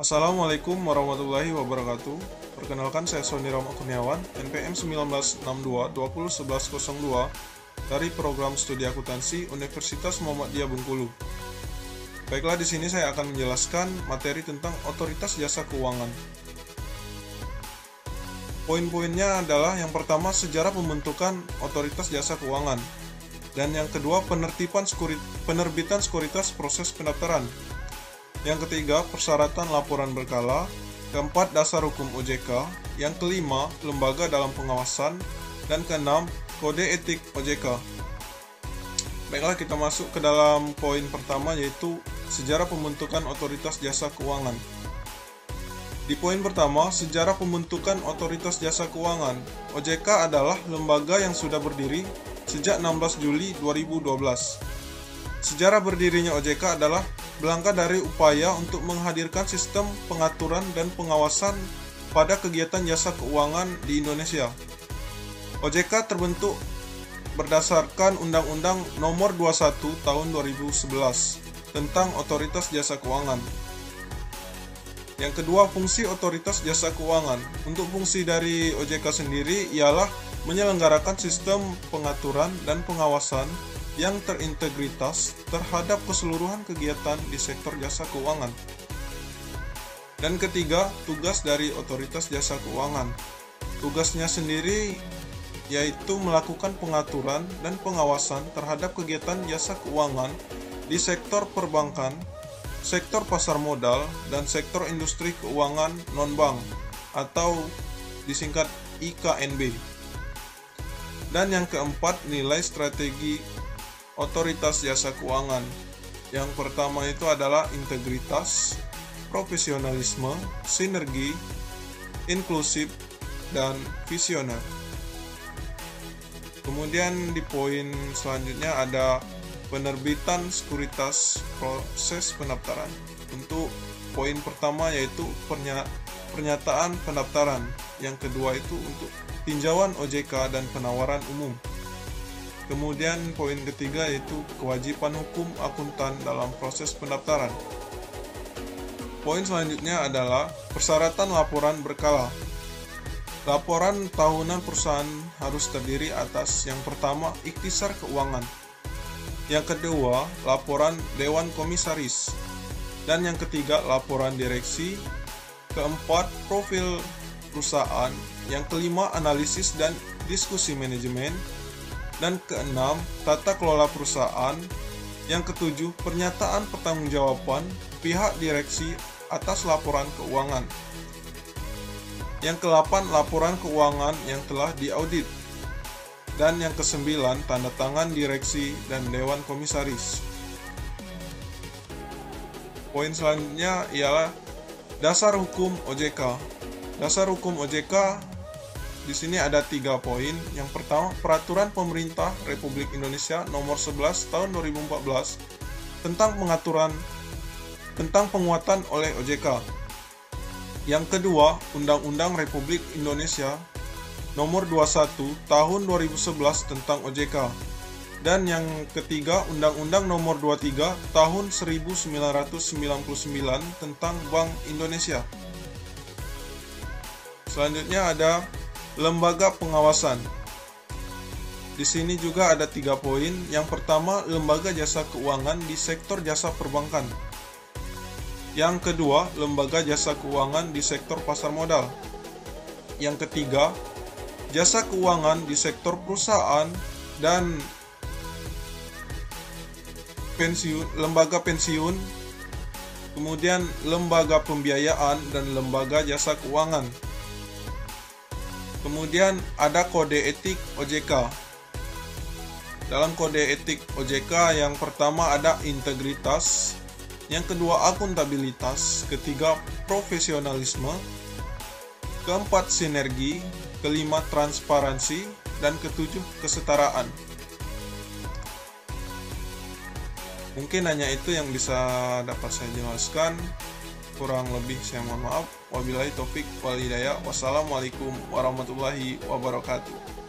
Assalamualaikum warahmatullahi wabarakatuh. Perkenalkan, saya Sony Rama Kurniawan, NPM 1962 dari program studi akuntansi Universitas Muhammadiyah Bengkulu. Baiklah, di sini saya akan menjelaskan materi tentang otoritas jasa keuangan. Poin-poinnya adalah yang pertama, sejarah pembentukan otoritas jasa keuangan. Dan yang kedua, penerbitan sekuritas proses pendaftaran. Yang ketiga, persyaratan laporan berkala. Keempat, dasar hukum OJK. Yang kelima, lembaga dalam pengawasan. Dan keenam, kode etik OJK. Baiklah, kita masuk ke dalam poin pertama, yaitu sejarah pembentukan otoritas jasa keuangan. Di poin pertama, sejarah pembentukan otoritas jasa keuangan. OJK adalah lembaga yang sudah berdiri sejak 16 Juli 2012. Sejarah berdirinya OJK adalah berangkat dari upaya untuk menghadirkan sistem pengaturan dan pengawasan pada kegiatan jasa keuangan di Indonesia. OJK terbentuk berdasarkan Undang-Undang Nomor 21 Tahun 2011 tentang Otoritas Jasa Keuangan. Yang kedua, fungsi otoritas jasa keuangan. Untuk fungsi dari OJK sendiri ialah menyelenggarakan sistem pengaturan dan pengawasan yang terintegritas terhadap keseluruhan kegiatan di sektor jasa keuangan. Dan ketiga, tugas dari otoritas jasa keuangan. Tugasnya sendiri yaitu melakukan pengaturan dan pengawasan terhadap kegiatan jasa keuangan di sektor perbankan, sektor pasar modal, dan sektor industri keuangan non-bank atau disingkat IKNB. Dan yang keempat, nilai strategi otoritas jasa keuangan. Yang pertama itu adalah integritas, profesionalisme, sinergi, inklusif, dan visioner. Kemudian di poin selanjutnya ada penerbitan sekuritas proses pendaftaran. Untuk poin pertama yaitu pernyataan pendaftaran. Yang kedua itu untuk tinjauan OJK dan penawaran umum. Kemudian poin ketiga yaitu kewajiban hukum akuntan dalam proses pendaftaran. Poin selanjutnya adalah persyaratan laporan berkala. Laporan tahunan perusahaan harus terdiri atas yang pertama, ikhtisar keuangan. Yang kedua, laporan dewan komisaris. Dan yang ketiga, laporan direksi. Keempat, profil perusahaan. Yang kelima, analisis dan diskusi manajemen. Dan keenam, tata kelola perusahaan. Yang ketujuh, pernyataan pertanggungjawaban pihak direksi atas laporan keuangan. Yang kedelapan, laporan keuangan yang telah diaudit. Dan yang kesembilan, tanda tangan direksi dan dewan komisaris. Poin selanjutnya ialah dasar hukum OJK. Dasar hukum OJK di sini ada 3 poin. Yang pertama, Peraturan Pemerintah Republik Indonesia Nomor 11 Tahun 2014 tentang penguatan oleh OJK. Yang kedua, Undang-Undang Republik Indonesia Nomor 21 Tahun 2011 tentang OJK. Dan yang ketiga, Undang-Undang Nomor 23 Tahun 1999 tentang Bank Indonesia. Selanjutnya ada lembaga pengawasan. Di sini juga ada 3 poin. Yang pertama, lembaga jasa keuangan di sektor jasa perbankan. Yang kedua, lembaga jasa keuangan di sektor pasar modal. Yang ketiga, jasa keuangan di sektor perusahaan dan lembaga pensiun, kemudian lembaga pembiayaan dan lembaga jasa keuangan. Kemudian ada kode etik OJK. Dalam kode etik OJK yang pertama ada integritas, yang kedua akuntabilitas, ketiga profesionalisme, keempat sinergi, kelima transparansi, dan ketujuh kesetaraan. Mungkin hanya itu yang bisa dapat saya jelaskan. Kurang lebih saya mohon maaf. Wabillahi taufik wal hidayah. Wassalamualaikum warahmatullahi wabarakatuh.